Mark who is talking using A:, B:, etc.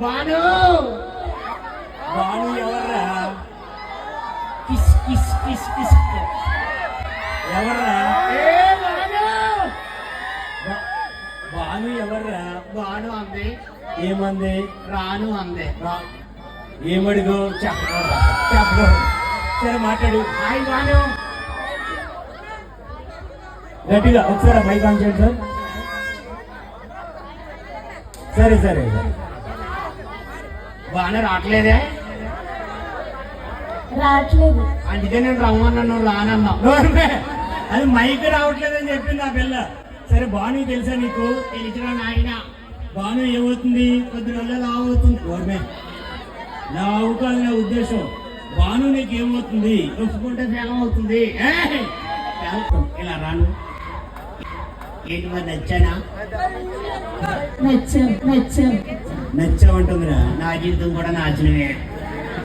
A: బాను
B: బాను ఎవర్రా?
A: Kiss kiss kiss kiss
B: ఎవర్రా?
A: బాను
B: బాను ఎవర్రా?
A: బాను అంది.
B: ఏమంది?
A: రాను అంది.
B: ఏమడుగు? చెప్పు. సరే మాట్లాడు.
A: హాయ్ బాను.
B: గట్టిగా ఒకసారి మైక్ ఆన్ చేయండి సార్. సరే
A: బాను రావట్లేదే.
C: రావట్లేదు.
A: అందుకే నేను రమ్మన్నాను, రానన్నా.
B: అది మైక్ రావట్లేదని చెప్పింది ఆ పిల్ల. సరే బాను తెలుసా నీకు?
A: తెలిసిన నాయన.
B: బాను ఏమవుతుంది?
A: కొద్ది రోజులు లావుతుంది.
B: గవర్నమెంట్ నా అవకాశం నా ఉద్దేశం. బాను నీకు ఏమవుతుంది?
A: ఒప్పుకుంటే ఫేలం అవుతుంది. ఇలా రాను. ఏంటి మరి నచ్చానా?
C: నచ్చావు.
B: నచ్చావంటుందిరా.
A: నా జీవితం కూడా నాశనమే.